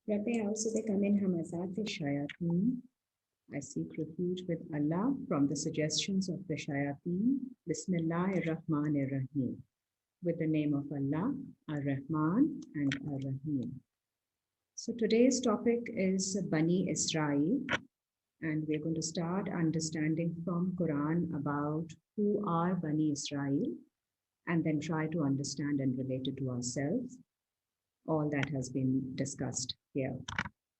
Rabbi also become in Hamazat Shayateen. I seek refuge with Allah from the suggestions of the Shayateen. Bismillah ar-Rahman ar-Rahim. With the name of Allah, Ar-Rahman and Ar-Rahim. So today's topic is Bani Israel, and we're going to start understanding from Quran about who are Bani Israel, and then try to understand and relate it to ourselves. All that has been discussed here.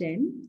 10,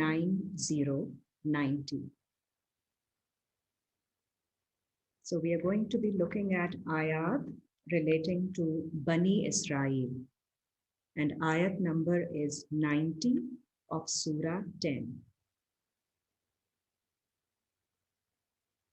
9090. So we are going to be looking at ayat relating to Bani Israel. And ayat number is 90 of surah 10.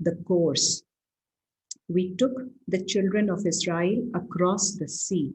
the course. We took the children of Israel across the sea.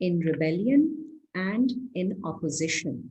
in rebellion and in opposition.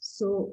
So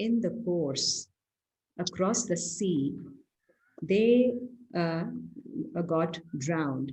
in the course across the sea, they got drowned.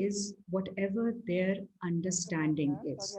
is whatever their understanding is.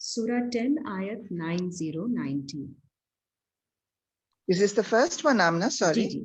Surah 10 ayat 9090. Is this the first one, Amna? Sorry.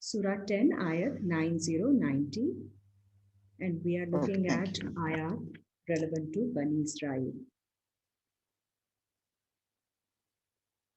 Surah 10 ayat 9090, and we are looking at ayat relevant to Bani Israel.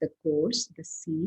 the course, the sea,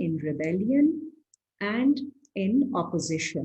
in rebellion and in opposition.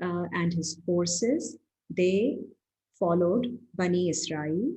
and his forces, they followed Bani Israel.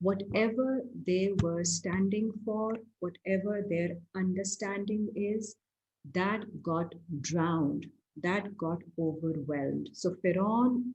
Whatever they were standing for, whatever their understanding is, that got drowned, that got overwhelmed. So Pharaoh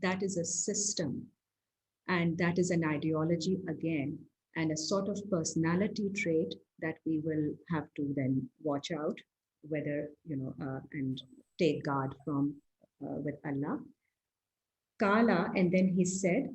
That is a system, and that is an ideology again, and a sort of personality trait that we will have to then watch out whether, and take guard from with Allah. Kala, and then he said,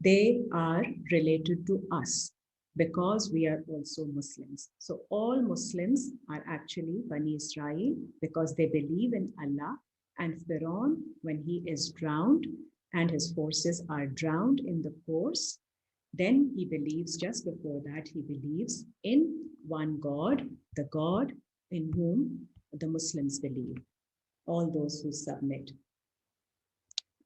they are related to us because we are also Muslims. So all Muslims are actually Bani Israel because they believe in Allah. And Pharaoh, when he is drowned and his forces are drowned in the course, then he believes, just before that, he believes in one God, the God in whom the Muslims believe, all those who submit.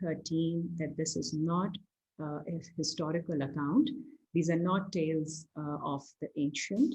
13 that this is not a historical account, These are not tales of the ancient.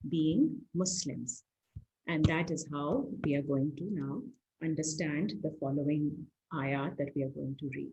being Muslims, and that is how we are going to now understand the following ayat that we are going to read.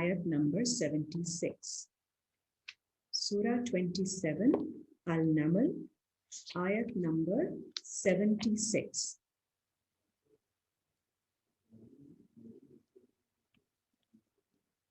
ayat number 76. Surah 27 Al-Naml ayat number 76.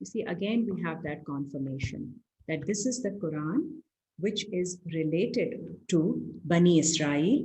You see, again we have that confirmation that this is the Quran which is related to Bani Israel.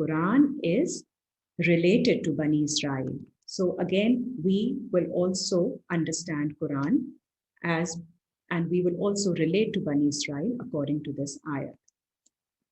Quran is related to Bani Israel. So again we will also understand Quran as, and we will also relate to Bani Israel according to this ayat.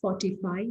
45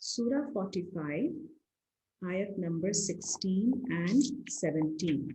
Surah 45 ayat number 16 and 17.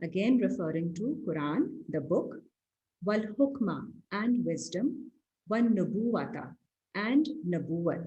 again referring to Quran, the book, wal hukma and wisdom, wan nubuwata and nubuwat,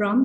from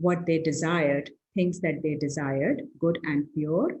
what they desired, things that they desired, good and pure.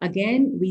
Again we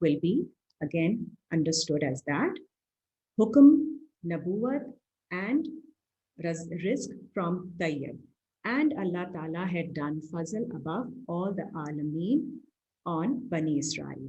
will be again understood as that. Hukm, Nabuwat and Rizq from Tayyib. And Allah Ta'ala had done fazl above all the alameen on Bani Israel.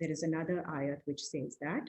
There is another ayat which says that.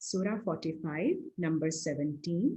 Surah 45 number 17.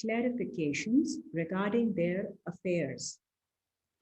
clarifications regarding their affairs.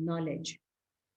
knowledge.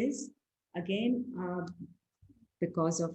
is again because of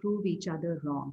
prove each other wrong.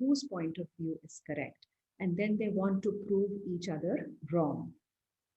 whose point of view is correct, and then they want to prove each other wrong.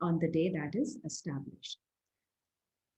on the day that is established.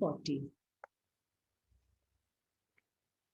40.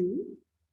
2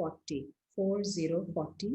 40, 40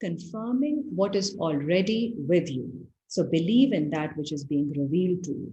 confirming what is already with you. So believe in that which is being revealed to you.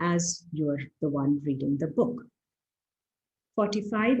as you are the one reading the book. 45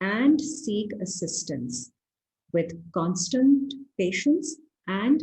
and seek assistance with constant patience and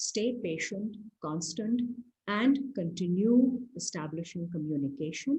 stay patient, constant and continue establishing communication.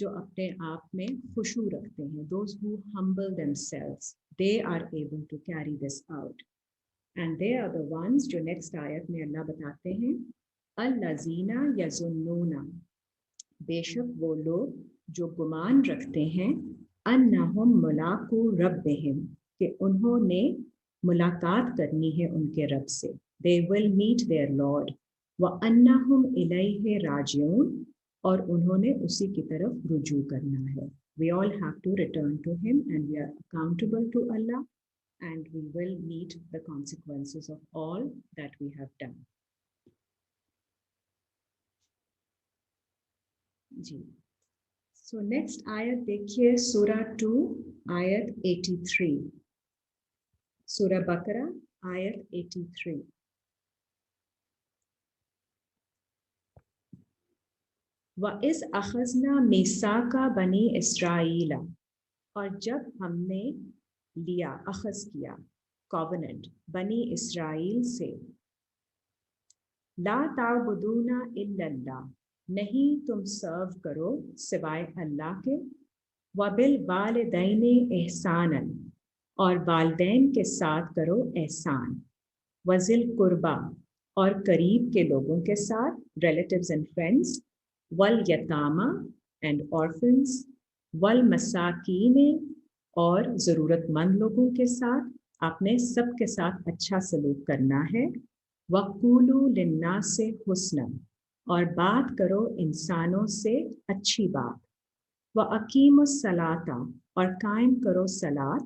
جو اپنے آپ میں خشوع رکھتے ہیں. Those who humble themselves, they are able to carry this out. And they are the ones جو next آیت میں اللہ بتاتے ہیں الذین یظنون, بے شک وہ لوگ جو گمان رکھتے ہیں انہم ملاقو ربہم, کہ انہوں نے ملاقات کرنی ہے ان کے رب سے. They will meet their Lord. وَأَنَّهُمْ إِلَيْهِ رَاجِعُونَ, اور انہوں نے اسی کی طرف رجوع کرنا ہے. We all have to return to him and we are accountable to Allah and we will meet the consequences of all that we have done. G. So next آیت دیکھیے سورہ 2 آیت 83. سورہ بقرہ آیت 83. وَإِذْ أَخَذْنَا مِيثَاقَ بَنِي إِسْرَائِيلَ, اور جب ہم نے لیا, اخذ کیا, کووننٹ بنی اسرائیل سے, لا تعبدون الا اللہ, نہیں تم سرو کرو سوائے اللہ کے, وبالوالدین احسانا, اور والدین کے ساتھ کرو احسان, وذی القربی, اور قریب کے لوگوں کے ساتھ, ریلیٹیوز اینڈ فرینڈس, والیتامی اینڈ orphans, والمساکین, اور ضرورت مند لوگوں کے ساتھ آپ نے سب کے ساتھ اچھا سلوک کرنا ہے. وَقُولُوا لِلنَّاسِ حُسْنًا, اور بات کرو انسانوں سے اچھی بات. وَأَقِیمُوا الصَّلَاةَ, اور قائم کرو صلاۃ,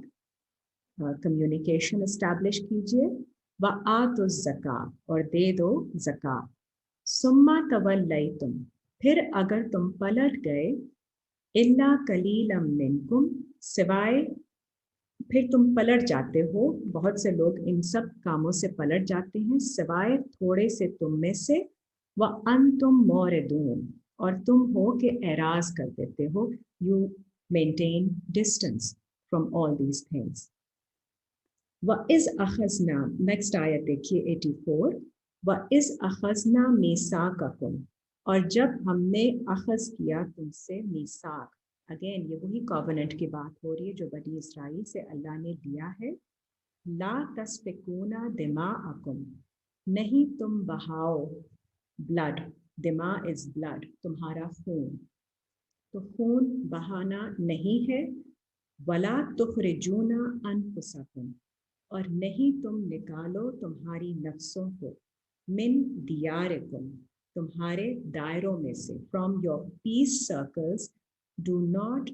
کمیونیکیشن اسٹیبلش کیجیے. وَآتُوا الزَّکاۃ, اور دے دو زکوٰۃ. ثُمَّ تَوَلَّیْتُمْ, پھر اگر تم پلٹ گئے, اِلَّا قَلِیلًا مِّنکُم, سوائے, پھر تم پلٹ جاتے ہو, بہت سے لوگ ان سب کاموں سے پلٹ جاتے ہیں سوائے تھوڑے سے تم میں سے. وَأَنْتُمْ مُعْرِضُونَ, اور تم ہو کہ اعراض کر دیتے ہو, you maintain distance from all these things. وَإِذْ أَخَذْنَا, نیکسٹ آیت دیکھیے 84. وَإِذْ أَخَذْنَا مِيثَاقَكُمْ, اور جب ہم نے اخذ کیا تم سے میثاق, اگین یہ وہی کووننٹ کی بات ہو رہی ہے جو بنی اسرائیل سے اللہ نے لیا ہے. لا تسفکون دماءکم, نہیں تم بہاؤ بلڈ, دماء از بلڈ, تمہارا خون, تو خون بہانا نہیں ہے. ولا تخرجون انفسکم, اور نہیں تم نکالو تمہاری نفسوں کو, من دیارکم, تمہارے دائروں میں سے, from your peace circles. Do not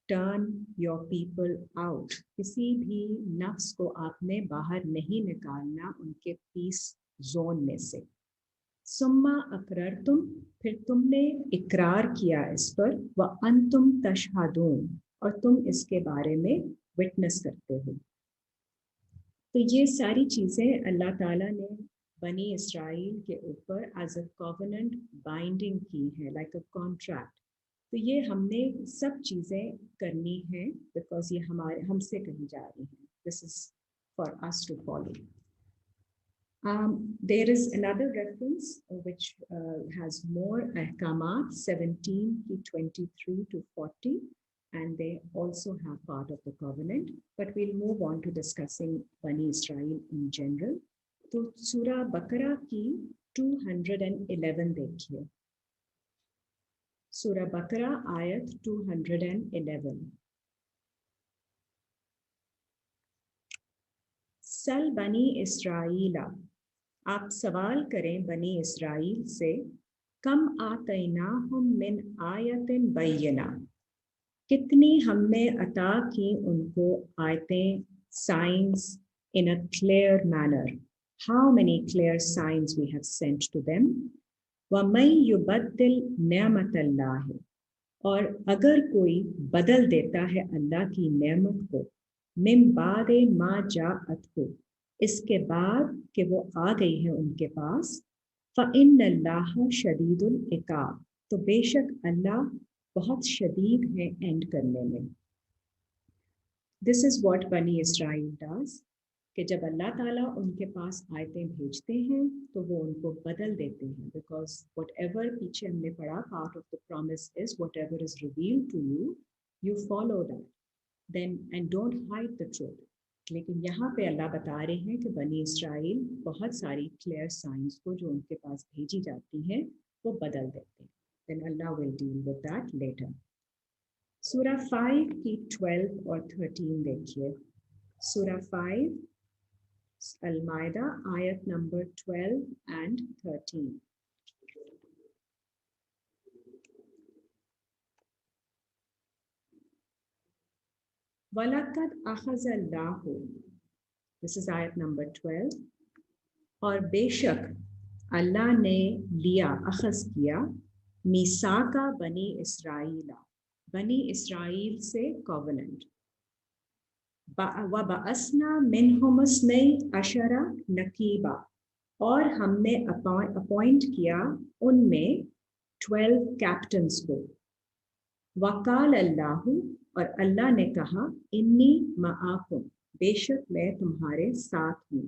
turn your people out. کسی بھی نفس کو آپ نے باہر نہیں نکالنا ان کے پیس زون میں سے. ثم اقررتم, پھر تم نے اقرار کیا اس پر. وانتم تشہدون, اور تم اس کے بارے میں وٹنس کرتے ہو. تو یہ ساری چیزیں اللہ تعالیٰ نے بنی اسرائیل کے اوپر ایز اے کووننٹ بائنڈنگ کی ہے, لائک اے کانٹریکٹ. تو یہ ہم نے سب چیزیں کرنی ہیں بیکاز یہ ہم سے کہی جا رہی ہیں. This is for us to follow. There is another reference which has more ahkamat, 17 to 23 to 40, and they also have part of the covenant. But we'll move on to discussing Bani Israel in general. تو سورہ بقرہ کی 211 دیکھیے. سورہ بقرہ آیت 211. سل بنی اسرائیل, آپ سوال کریں بنی اسرائیل سے, کم آتیناہم من آیت بینہ, کتنی ہم نے عطا کی ان کو آیتیں, signs in a clear manner. How many clear signs we have sent to them. وَمَن يُبَدِّلْ نِعْمَةَ اللَّهِ, اور اگر کوئی بدل دیتا ہے اللہ کی نعمت کو, مِن بَعْدِ مَا جَاءَتْهُ, اس کے بعد کہ وہ آ گئی ہے ان کے پاس, فَإِنَّ اللَّهَ شَدِيدُ الْعِقَابِ, تو بے شک اللہ بہت شدید ہے اینڈ کرنے میں. This is what Bani Israel does, کہ جب اللہ تعالیٰ ان کے پاس آیتیں بھیجتے ہیں تو وہ ان کو بدل دیتے ہیں, بیکاز وٹ ایور پیچھے ہم نے پڑھا part of the promise is whatever is revealed to you you follow that then and don't hide the truth. لیکن یہاں پہ اللہ بتا رہے ہیں کہ بنی اسرائیل بہت ساری کلیئر سائنس کو جو ان کے پاس بھیجی جاتی ہیں وہ بدل دیتے ہیں. Then Allah will deal with that later. سورہ 5 کی 12 اور 13 دیکھیے. سورہ 5 المائدہ آیت نمبر 12 and 13. وَلَقَدْ أَخَذَ اللَّهُ, this is آیت نمبر 12, اور بے شک اللہ نے لیا, اخذ کیا, میثاق بنی اسرائیل, بنی اسرائیل سے کووننٹ. وَبَعَثْنَا مِنْهُمُ اثْنَيْ عَشَرَ نَقِیبًا, اور ہم نے اپوائنٹ کیا ان میں 12 کیپٹنز کو. وَقَالَ اللَّهُ, اور اللہ نے کہا, انی معاکم, بے شک میں تمہارے ساتھ ہوں.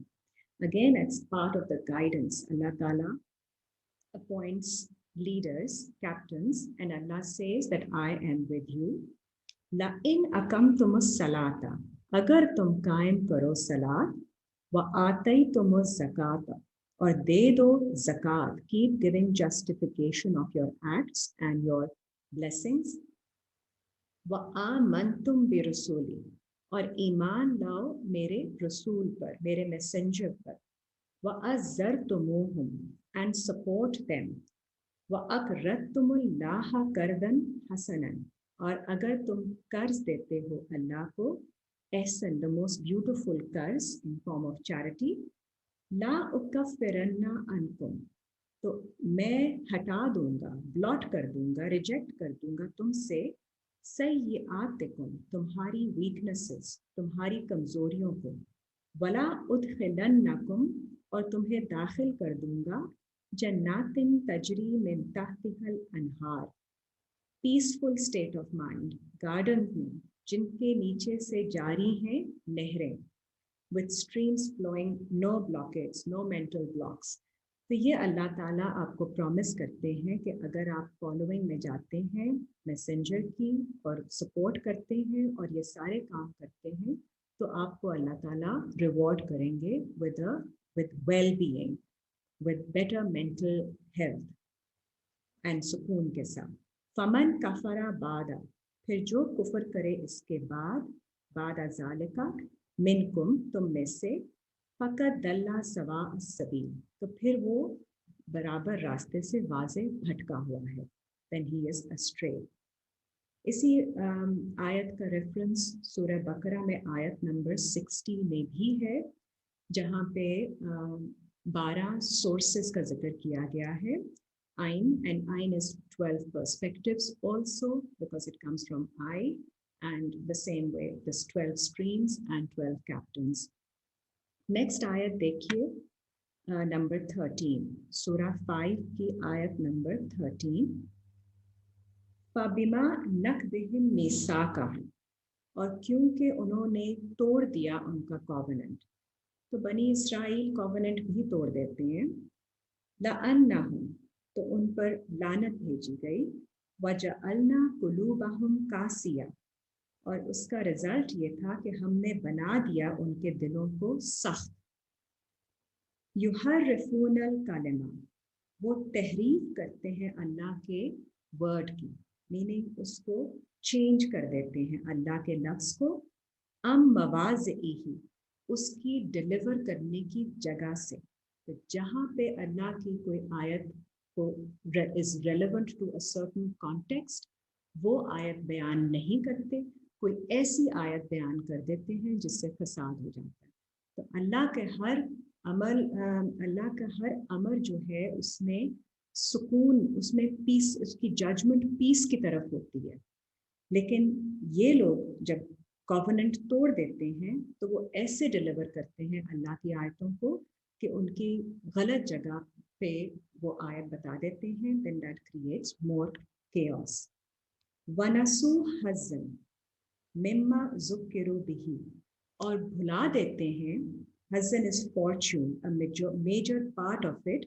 Again, it's part of the guidance. Allah Ta'ala appoints leaders, captains, and Allah says that I am with you. لَإِنْ أَقَمْتُمُ الصَّلَاةَ, اگر تم قائم کرو صلاۃ, وَآتَيْتُمُ الزَّكَاةَ, اور دے دو زکوٰۃ, keep giving justification of your acts and your blessings. وَآمَنْتُمْ بِرُسُولِي, اور ایمان لاؤ میرے رسول پر, میرے میسنجر پر. وَأَزَّرْتُمُوهُمْ, and support them. وَأَقْرَضْتُمُ اللَّهَ قَرْضًا حَسَنًا, اور اگر تم قرض دیتے ہو اللہ کو, احسن, the most beautiful قرض in form of charity. لَا أُكَفِّرَنَّ عَنْكُمْ, تو میں ہٹا دوں گا, بلاٹ کر دوں گا, ریجیکٹ کر دوں گا تم سے, سیئاتکم, تمہاری ویکنسز, تمہاری کمزوریوں کو. ولا ادخلنکم, اور تمہیں داخل کر دوں گا, جنات تجری من تحتها الانہار, peaceful state of mind, garden میں جن کے نیچے سے جاری ہیں نہریں, with streams flowing, no blockades, no mental blocks. تو یہ اللہ تعالیٰ آپ کو پرومس کرتے ہیں کہ اگر آپ فالوئنگ میں جاتے ہیں میسنجر کی اور سپورٹ کرتے ہیں اور یہ سارے کام کرتے ہیں تو آپ کو اللہ تعالیٰ ریوارڈ کریں گے with well-being, with better mental health and سکون کے ساتھ. فمن کفر بعد, پھر جو کفر کرے اس کے بعد, بعد ذالک, منکم, تم میں سے, فقط دلّا سواء السبیل, تو پھر وہ برابر راستے سے واضح بھٹکا ہوا ہے. then he is astray. اسی آیت کا ریفرنس سورہ بقرہ میں آیت نمبر 60 میں بھی ہے, جہاں پہ 12 سورسز کا ذکر کیا گیا ہے. Ain, and Ain is 12 perspectives also because it comes from I, and the same way this 12 streams and 12 captains. Next آیت دیکھیے, نمبر 13, سورہ 5 کی آیت نمبر 13. فَبِمَا نَقْضِهِمْ مِيثَاقَهُمْ, اور کیونکہ انہوں نے توڑ دیا ان کا کووننٹ. تو بنی اسرائیل کووننٹ بھی توڑ دیتے ہیں. لَأَنَّهُمْ, تو ان پر لعنت بھیجی گئی. وَجَعَلْنَا قُلُوبَهُمْ قَاسِيَةً, اور اس کا رزلٹ یہ تھا کہ ہم نے بنا دیا ان کے دلوں کو سخت. یحرفون الکلمہ, وہ تحریف کرتے ہیں اللہ کے ورڈ کی, میننگ اس کو چینج کر دیتے ہیں اللہ کے لفظ کو. ام مواضعہ, اس کی ڈیلیور کرنے کی جگہ سے. تو جہاں پہ اللہ کی کوئی آیت کو is relevant to a certain context, وہ آیت بیان نہیں کرتے, کوئی ایسی آیت بیان کر دیتے ہیں جس سے فساد ہو جاتا ہے. تو اللہ کے ہر امر جو ہے اس میں سکون, اس میں پیس, اس کی ججمنٹ پیس کی طرف ہوتی ہے. لیکن یہ لوگ جب کووننٹ توڑ دیتے ہیں تو وہ ایسے ڈیلیور کرتے ہیں اللہ کی آیتوں کو کہ ان کی غلط جگہ پہ وہ آیت بتا دیتے ہیں. then that creates more chaos. وَنَسُوا حَظًّا مِمَّا ذُكِّرُوا بِهِ, اور بھلا دیتے ہیں Hazan is fortune, a major part of it,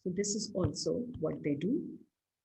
So this is also what they do.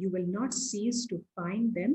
you will not cease to find them,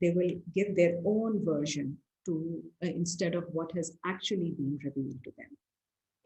they will give their own version to instead of what has actually been revealed to them.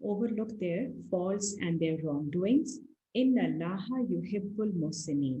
overlook their faults and their wrongdoings. Inna Allaha yuhibbul muhsinin,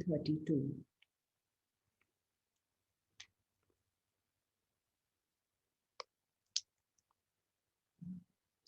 32.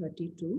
32.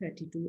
32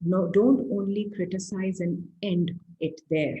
No, don't only criticize and end it there.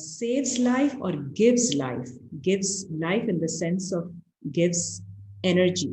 saves life or gives life in the sense of gives energy,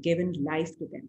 given life to them.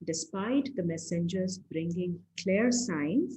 despite the messengers bringing clear signs,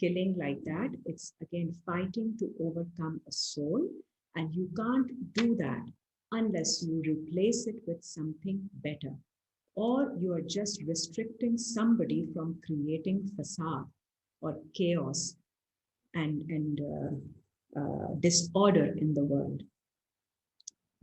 killing like that, it's again fighting to overcome a soul, and you can't do that unless you replace it with something better, or you are just restricting somebody from creating fasad or chaos and disorder in the world.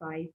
5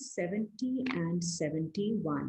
70 and 71।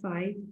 5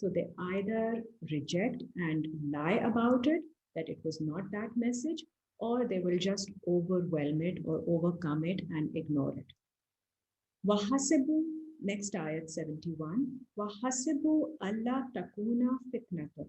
so they either reject and lie about it, that it was not that message, or they will just overwhelm it or overcome it and ignore it. Wahasibu, next ayat 71, Wahasibu Allah takuna fitnatun,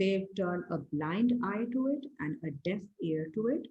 They turn a blind eye to it and a deaf ear to it.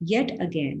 yet again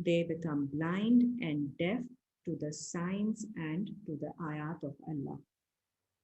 they become blind and deaf to the signs and to the ayat of Allah.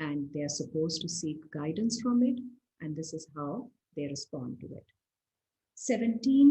and they are supposed to seek guidance from it, and this is how they respond to it. 17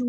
2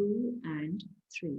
2 and 3।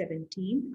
17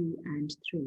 2 and 3।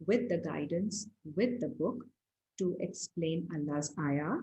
with the guidance, with the book to explain Allah's ayat.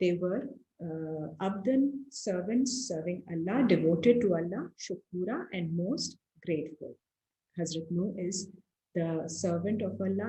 they were abdan, servants serving Allah, devoted to Allah, shukura and most grateful. Hazrat Nuh is the servant of Allah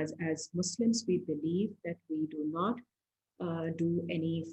as Muslims we believe that we do not do any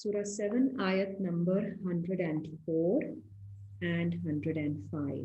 Surah 7 ayat number 104 and 105.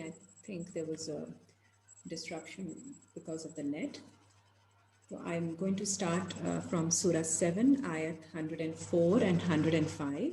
I think there was a disruption because of the net. So I'm going to start from Surah 7, ayat 104 and 105.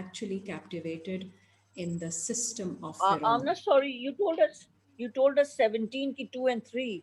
actually captivated in the system of Pharaoh. I'm not sorry, you told us 17 ki 2 and 3.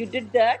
You did that?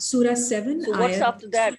Surah 7 So what's after that?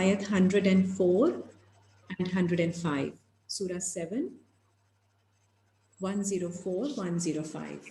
ayat 104 and 105. Surah 7 104 105.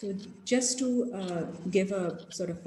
So just to give a sort of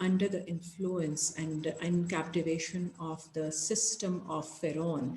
under the influence and captivation of the system of Pharaoh,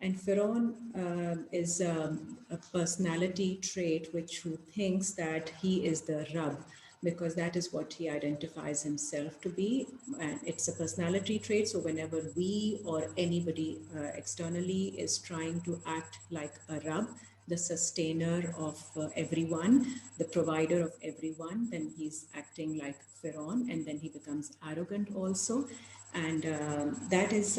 And Pharaoh is a personality trait which who thinks that he is the Rabb, because that is what he identifies himself to be, and it's a personality trait. So whenever we or anybody externally is trying to act like a Rabb, the sustainer of everyone, the provider of everyone, then he's acting like Pharaoh, and then he becomes arrogant also. And that is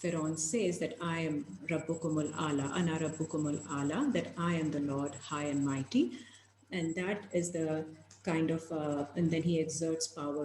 Pharaoh says that I am Rabbukumul Ala, Ana Rabbukumul Ala, that I am the Lord high and mighty, and that is the kind of and then he exerts power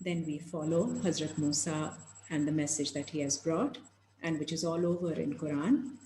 then we follow Hazrat Musa and the message that he has brought, and which is all over in Quran.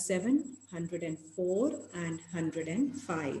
7 104 and 105.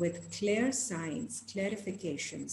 with clear signs, clarifications.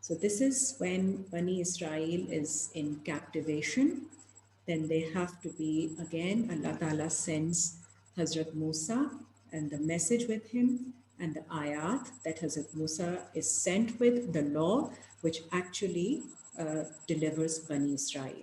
So this is when Bani Israel is in captivation. Then they have to be, again, Allah Ta'ala sends Hazrat Musa and the message with him and the ayat that Hazrat Musa is sent with, the law, which actually delivers Bani Israel.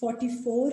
44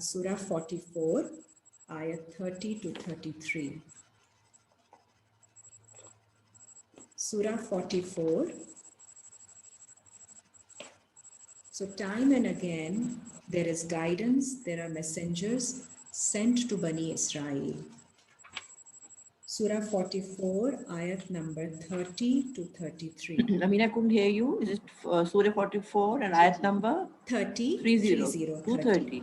Surah 44 ayat 30 to 33. Surah 44. So time and again there is guidance, there are messengers sent to Bani Israel. Surah 44 ayat number 30 to 33. I mean, I couldn't hear you. Is it Surah 44 and ayat number 30 230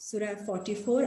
Surah 44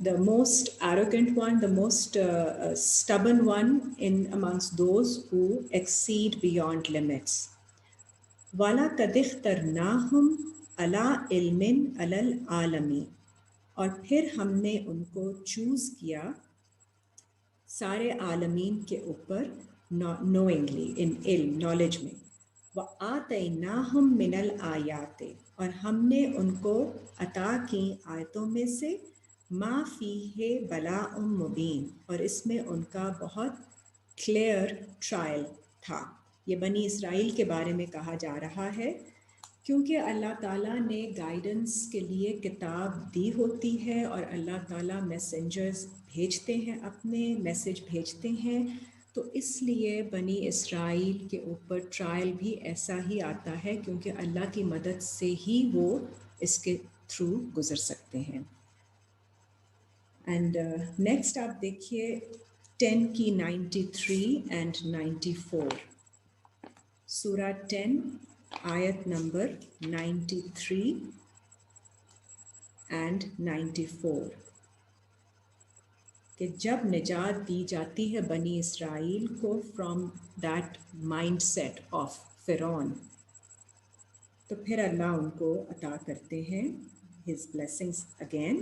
the most arrogant one, the most stubborn one in amongst those who exceed beyond limits. وَلَقَدِ اخْتَرْنَاهُمْ عَلَىٰ عِلْمٍ عَلَى الْعَالَمِينَ، اور پھر ہم نے ان کو choose کیا سارے عالمین کے اوپر، knowingly، in علم، knowledge میں، وَآتَيْنَاهُمْ مِنَ الْآيَاتِ، اور ہم نے ان کو عطا کی آیتوں میں سے، ما فیہ بلاء مبین، اور اس میں ان کا بہت کلیئر ٹرائل تھا۔ یہ بنی اسرائیل کے بارے میں کہا جا رہا ہے کیونکہ اللہ تعالیٰ نے گائیڈنس کے لیے کتاب دی ہوتی ہے، اور اللہ تعالیٰ میسنجرز بھیجتے ہیں، اپنے میسج بھیجتے ہیں، تو اس لیے بنی اسرائیل کے اوپر ٹرائل بھی ایسا ہی آتا ہے، کیونکہ اللہ کی مدد سے ہی وہ اس کے تھرو گزر سکتے ہیں۔ اینڈ نیکسٹ آپ دیکھیے 10 کی 93 اینڈ 94، سورہ 10 آیت نمبر 93 اینڈ 94، کہ جب نجات دی جاتی ہے بنی اسرائیل کو from that mindset of فرعون، تو پھر اللہ ان کو عطا کرتے ہیں ہز بلیسنگس اگین۔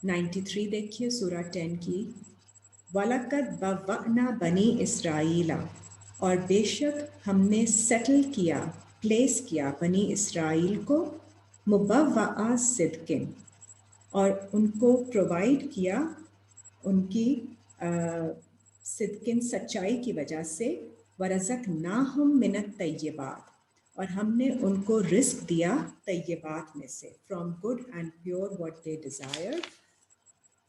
93 دیکھیے سورہ 10 کی، وَلَقَدْ بَوَّأْنَا بَنِي إِسْرَائِيلَ، اور بے شک ہم نے سیٹل کیا، پلیس کیا بنی اسرائیل کو، مُبَوَّعَ صِدْقٍ، اور ان کو پرووائڈ کیا ان کی صدقن، سچائی کی وجہ سے، وَرَزَقْنَاهُم مِّنَ الطَّيِّبَاتِ، اور ہم نے ان کو رزق دیا طیبات میں سے، from good and pure what they desire,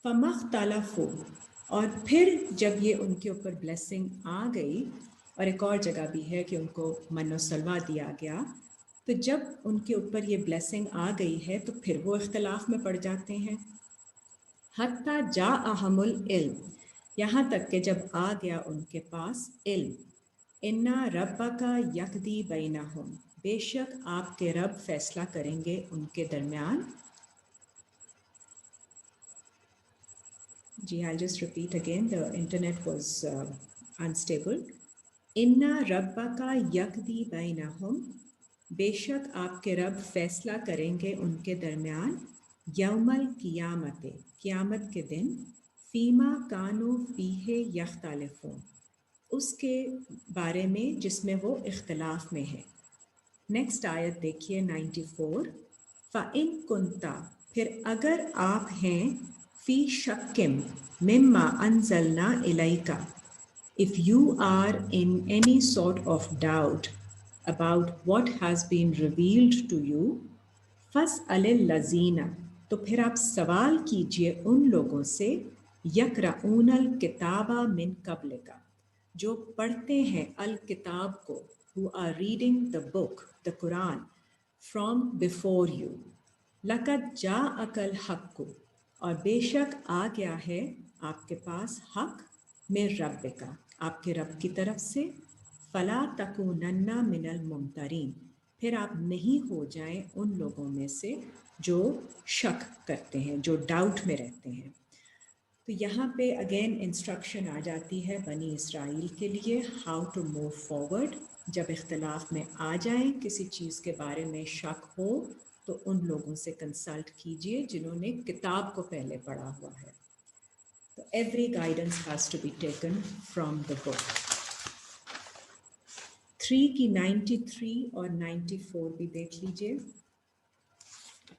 فَمَا اخْتَلَفُوا، اور پھر جب یہ ان کے اوپر بلیسنگ آ گئی، اور ایک اور جگہ بھی ہے کہ ان کو من و سلوہ دیا گیا، تو جب ان کے اوپر یہ بلیسنگ آ گئی ہے تو پھر وہ اختلاف میں پڑ جاتے ہیں، حتیٰ جاءہم العلم، یہاں تک کہ جب آ گیا ان کے پاس علم، اِنَّ رَبَّکَ یقضی بینہم، بے شک آپ کے رب فیصلہ کریں گے ان کے درمیان۔ جی I'll just repeat again, the internet was unstable. اِنَّ رَبَّکَ یقضی بینہم، بے شک آپ کے رب فیصلہ کریں گے ان کے درمیان، یوم القیامت، قیامت کے دن، فیما کانوا فیہ یختلفون، اس کے بارے میں جس میں وہ اختلاف میں ہے۔ نیکسٹ آیت دیکھیے 94، فَإِن كُنْتَ، پھر اگر آپ ہیں، فی شکم مما انزلنا الیک، if you are in any sort of doubt about what has been revealed to you، فَاسْأَلِ الَّذِينَ، تو پھر آپ سوال کیجئے ان لوگوں سے، یقرؤون الکتاب من قبلک، جو پڑھتے ہیں الکتاب کو، who are reading the book، the Quran، from before you، لَقَدْ جَاءَكَ الْحَقُّ، اور بے شک آ گیا ہے آپ کے پاس حق، من ربک، آپ کے رب کی طرف سے، فَلَا تَكُونَنَّ مِنَ الْمُمْتَرِينَ، پھر آپ نہیں ہو جائیں ان لوگوں میں سے جو شک کرتے ہیں، جو ڈاؤٹ میں رہتے ہیں۔ تو یہاں پہ اگین انسٹرکشن آ جاتی ہے بنی اسرائیل کے لیے، ہاؤ ٹو موو فارورڈ، جب اختلاف میں آ جائیں، کسی چیز کے بارے میں شک ہو، تو ان لوگوں سے کنسلٹ کیجئے جنہوں نے کتاب کو پہلے پڑھا ہوا ہے۔ تو every guidance has to be taken from the book. 3 کی 93 اور 94 بھی دیکھ لیجئے،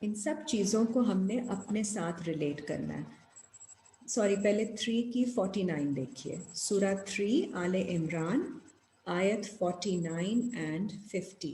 ان سب چیزوں کو ہم نے اپنے ساتھ ریلیٹ کرنا ہے۔ سوری، پہلے 3 کی 49 دیکھیے، سورہ 3 آل عمران، آیت 49 and 50۔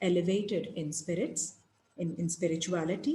elevated in spirits, in spirituality,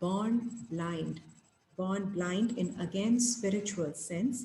born blind in again spiritual sense,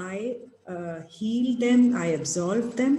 I heal them, I absolve them।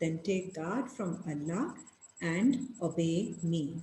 then take God from Allah and obey me।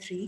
3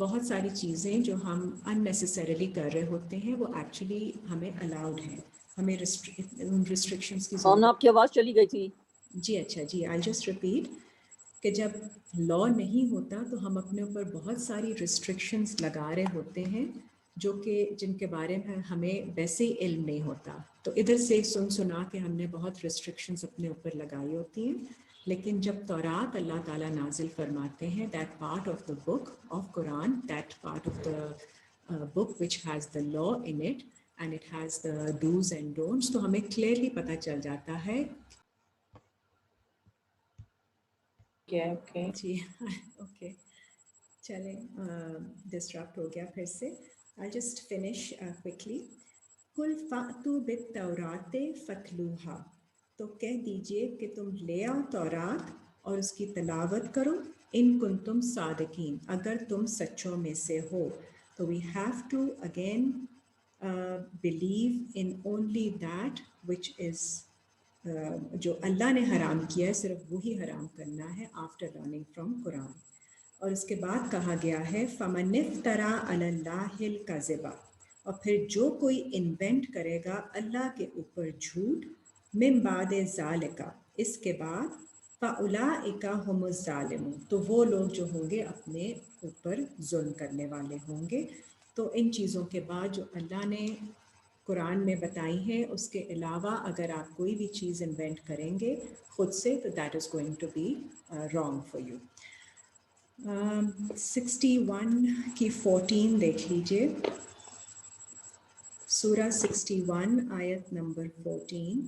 بہت ساری چیزیں جو ہم unnecessarily کر رہے ہوتے ہیں وہ ایکچولی ہمیں الاؤڈ ہیں, ہمیں ریسٹرکشنس کی ضرورت. آپ کی آواز چلی گئی تھی. جی اچھا جی, آئی جسٹ ریپیٹ کہ جب لا نہیں ہوتا تو ہم اپنے اوپر بہت ساری ریسٹرکشنس لگا رہے ہوتے ہیں جو کہ جن کے بارے میں ہمیں ویسے ہی علم نہیں ہوتا. تو ادھر سے سنا کے ہم نے بہت ریسٹرکشنس اپنے اوپر لگائی ہوتی ہیں. لیکن جب تورات اللہ تعالیٰ نازل فرماتے ہیں, that part of the book of Quran, that part of the book which has the law in it and it has the dos and don'ts, تو ہمیں کلیئرلی پتہ چل جاتا ہے. جی اوکے چلیں, ڈسٹریکٹ ہو گیا پھر سے. I'll just finish quickly. قُلْ فَأْتُوا بِالتَّوْرَاةِ فَاتْلُوهَا, تو کہہ دیجئے کہ تم لے آؤ تورات اور اس کی تلاوت کرو, ان کنتم صادقین, اگر تم سچوں میں سے ہو. تو we have to again believe in only that which is جو اللہ نے حرام کیا ہے صرف وہی حرام کرنا ہے آفٹر لرننگ فرام قرآن. اور اس کے بعد کہا گیا ہے فَمَنِ افْتَرَىٰ عَلَى اللَّهِ الْكَذِبَ, اور پھر جو کوئی انوینٹ کرے گا اللہ کے اوپر جھوٹ, مِن بَعْدِ ذَلِكَ, اس کے بعد, فَأُولَٰئِكَ هُمُ الظَّالِمُونَ, تو وہ لوگ جو ہوں گے اپنے اوپر ظلم کرنے والے ہوں گے. تو ان چیزوں کے بعد جو اللہ نے قرآن میں بتائی ہیں اس کے علاوہ اگر آپ کوئی بھی چیز انوینٹ کریں گے خود سے تو that is going to be wrong for you. 61 کی 14 دیکھ لیجئے, سورہ 61 آیت نمبر 14.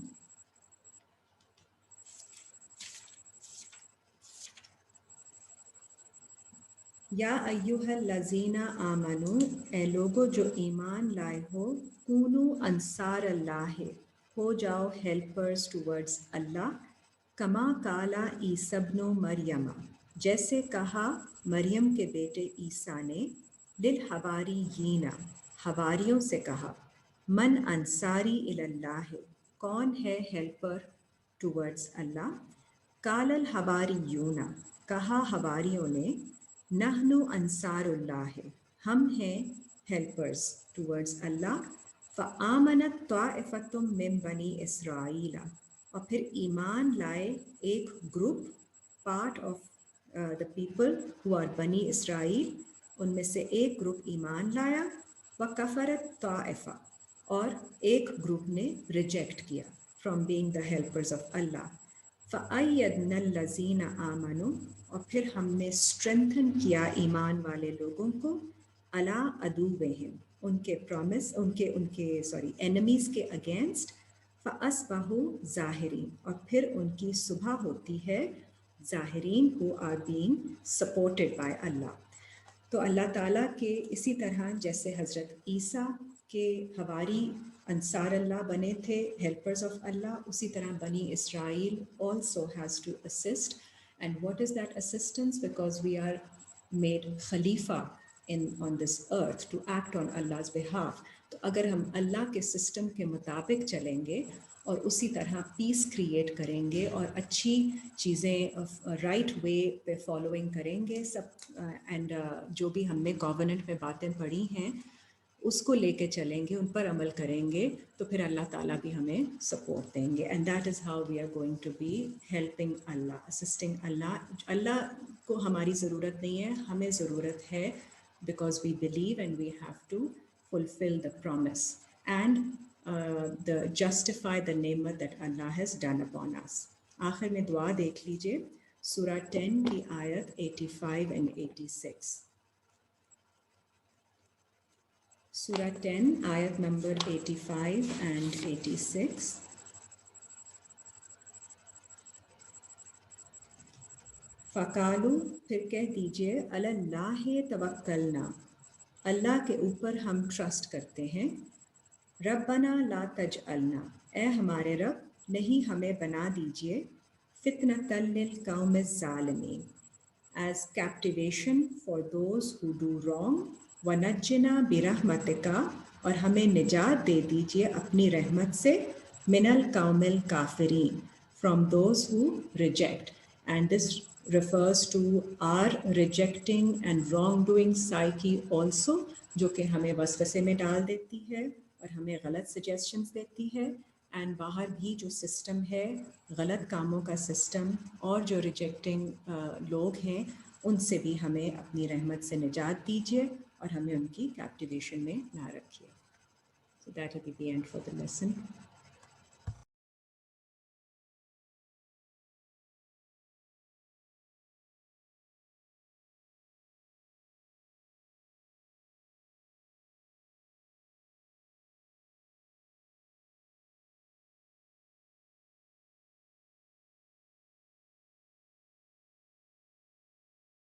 یا ایھا الذین آمنو, اے لوگو جو ایمان لائے ہو, کونو انصار اللہ, ہو جاؤ ہیلپرز ٹورڈز اللہ, کما قالا عیسی ابن مریم, جیسے کہا مریم کے بیٹے عیسیٰ نے, للحواریین, حواریوں سے کہا, من انصاری الی اللہ, کون ہے ہیلپر ٹورڈز اللہ. قال الحواریون, کہا حواریوں نے, نحن انصار اللہ, ہم ہیں ہیلپرز ٹورڈز اللہ. فآمنت طائفۃ من بنی اسرائیل, اور پھر ایمان لائے ایک group, part of the people who are بنی اسرائیل, ان میں سے ایک گروپ ایمان لایا. وکفرت طائفہ, اور ایک گروپ نے ریجیکٹ کیا from being the helpers of Allah. فَأَيَّدْنَا الَّذِينَ آمَنُوا, اور پھر ہم نے اسٹرینتھن کیا ایمان والے لوگوں کو, عَلَىٰ عَدُوِّهِمْ, ان کے اینمیز کے اگینسٹ. فَأَصْبَحُوا ظَاهِرِينَ, اور پھر ان کی صبح ہوتی ہے ظاہرین who are being supported by اللہ. تو اللہ تعالیٰ کے اسی طرح جیسے حضرت عیسیٰ کے حواری انصار اللہ بنے تھے, ہیلپرز آف اللہ, اسی طرح بنی اسرائیل also has to assist. And what is that assistance? Because we are made khalifa on this earth to act on Allah's behalf. تو اگر ہم اللہ کے سسٹم کے مطابق چلیں گے اور اسی طرح پیس کریٹ کریں گے اور اچھی چیزیں رائٹ وے پہ فالوئنگ کریں گے سب, اینڈ جو بھی ہم نے گورننٹ میں باتیں پڑھی ہیں اس کو لے کے چلیں گے, ان پر عمل کریں گے, تو پھر اللہ تعالیٰ بھی ہمیں سپورٹ دیں گے. And that is how we are going to be helping Allah, assisting Allah. Allah کو ہماری ضرورت نہیں ہے, ہمیں ضرورت ہے, because we believe and we have to fulfill the promise and the justify the name that Allah has done upon us. آخر میں دعا دیکھ لیجئے, سورہ 10 کی آیت 85 and 86. سورہ 10 آیت نمبر 85 and 86. فَقَالُوا, پھر کہہ دیجئے, عَلَى اللَّهِ تَوَكَّلْنَا, اللہ کے اوپر ہم ٹرسٹ کرتے ہیں. ربنا لا تجعلنا, اے ہمارے رب نہیں ہمیں بنا دیجئے, فتنۃ للقوم الظالمین, as captivation for those who do wrong. ونجنا برحمتک, اور ہمیں نجات دے دیجئے اپنی رحمت سے, من القوم الکافرین, from those who reject. And this refers to our rejecting and wrongdoing psyche also, جو کہ ہمیں وسوسے میں ڈال دیتی ہے اور ہمیں غلط سجیشنز دیتی ہے. اینڈ باہر بھی جو سسٹم ہے غلط کاموں کا سسٹم اور جو ریجیکٹنگ لوگ ہیں ان سے بھی ہمیں اپنی رحمت سے نجات دیجیے اور ہمیں ان کی کیپٹیویشن میں نہ رکھیے. So that will be the end for the lesson.